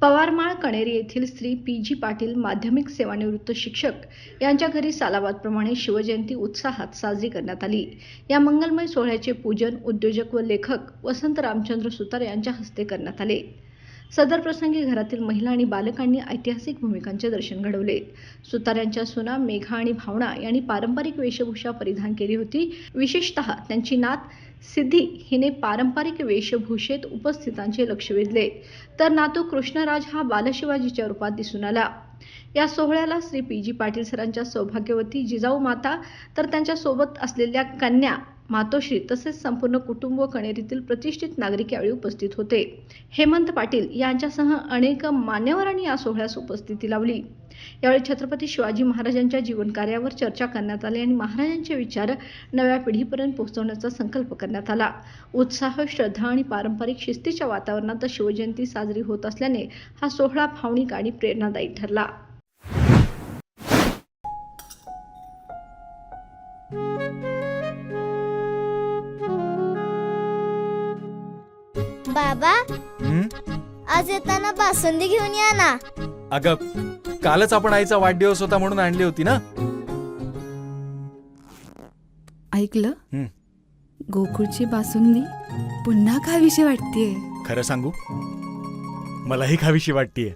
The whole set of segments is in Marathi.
पवारमाळ कणेरी येथील श्री पी.जी. पाटील माध्यमिक सेवानिवृत्त शिक्षक यांच्या घरी सालाबादप्रमाणे शिवजयंती उत्साहात साजरी करण्यात आली. या मंगलमय सोहळ्याचे पूजन उद्योजक व लेखक वसंत रामचंद्र सुतार यांच्या हस्ते करण्यात आले. सदर प्रसंगी घरातील महिला आणि बालकांनी ऐतिहासिक भूमिकांचे दर्शन घडवले. सुतार यांच्या सुना मेघा आणि भावना यांनी पारंपरिक वेशभूषा परिधान केली होती. विशेषतः त्यांची नात सिद्धी हिने पारंपरिक वेशभूषेत उपस्थितांचे लक्ष वेधले, तर नातू कृष्णराज हा बालशिवाजीच्या रूपात दिसून आला. या सोहळ्याला श्री पी.जी. पाटील सरांच्या सौभाग्यवती जिजाऊ माता, तर त्यांच्या सोबत असलेल्या कन्या मातोश्री तसेच संपूर्ण कुटुंब व कणेरीतील प्रतिष्ठित नागरिक यावेळी उपस्थित होते. हेमंत पाटील यांच्यासह अनेक मान्यवरांनी या सोहळ्यास उपस्थिती लावली. यावेळी छत्रपती शिवाजी महाराजांच्या जीवनकार्यावर चर्चा करण्यात आली आणि महाराजांचे विचार नव्या पिढीपर्यंत पोहोचवण्याचा संकल्प करण्यात आला. उत्साह, श्रद्धा आणि पारंपरिक शिस्तीच्या वातावरणात शिवजयंती साजरी होत असल्याने हा सोहळा भावनिक आणि प्रेरणादायी ठरला. बाबा, आज येताना बासुंदी घेऊन या ना. अगं, कालच आपण आईचा वाढदिवस होता म्हणून आणली होती ना. ऐकलं, गोकुळची बासुंदी पुन्हा खावीशी वाटतेय. खरं सांगू, मलाही खावीशी वाटतेय.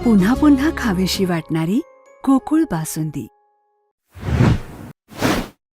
पुन्हा पुन्हा खावीशी वाटणारी गोकुळ बासुंदी.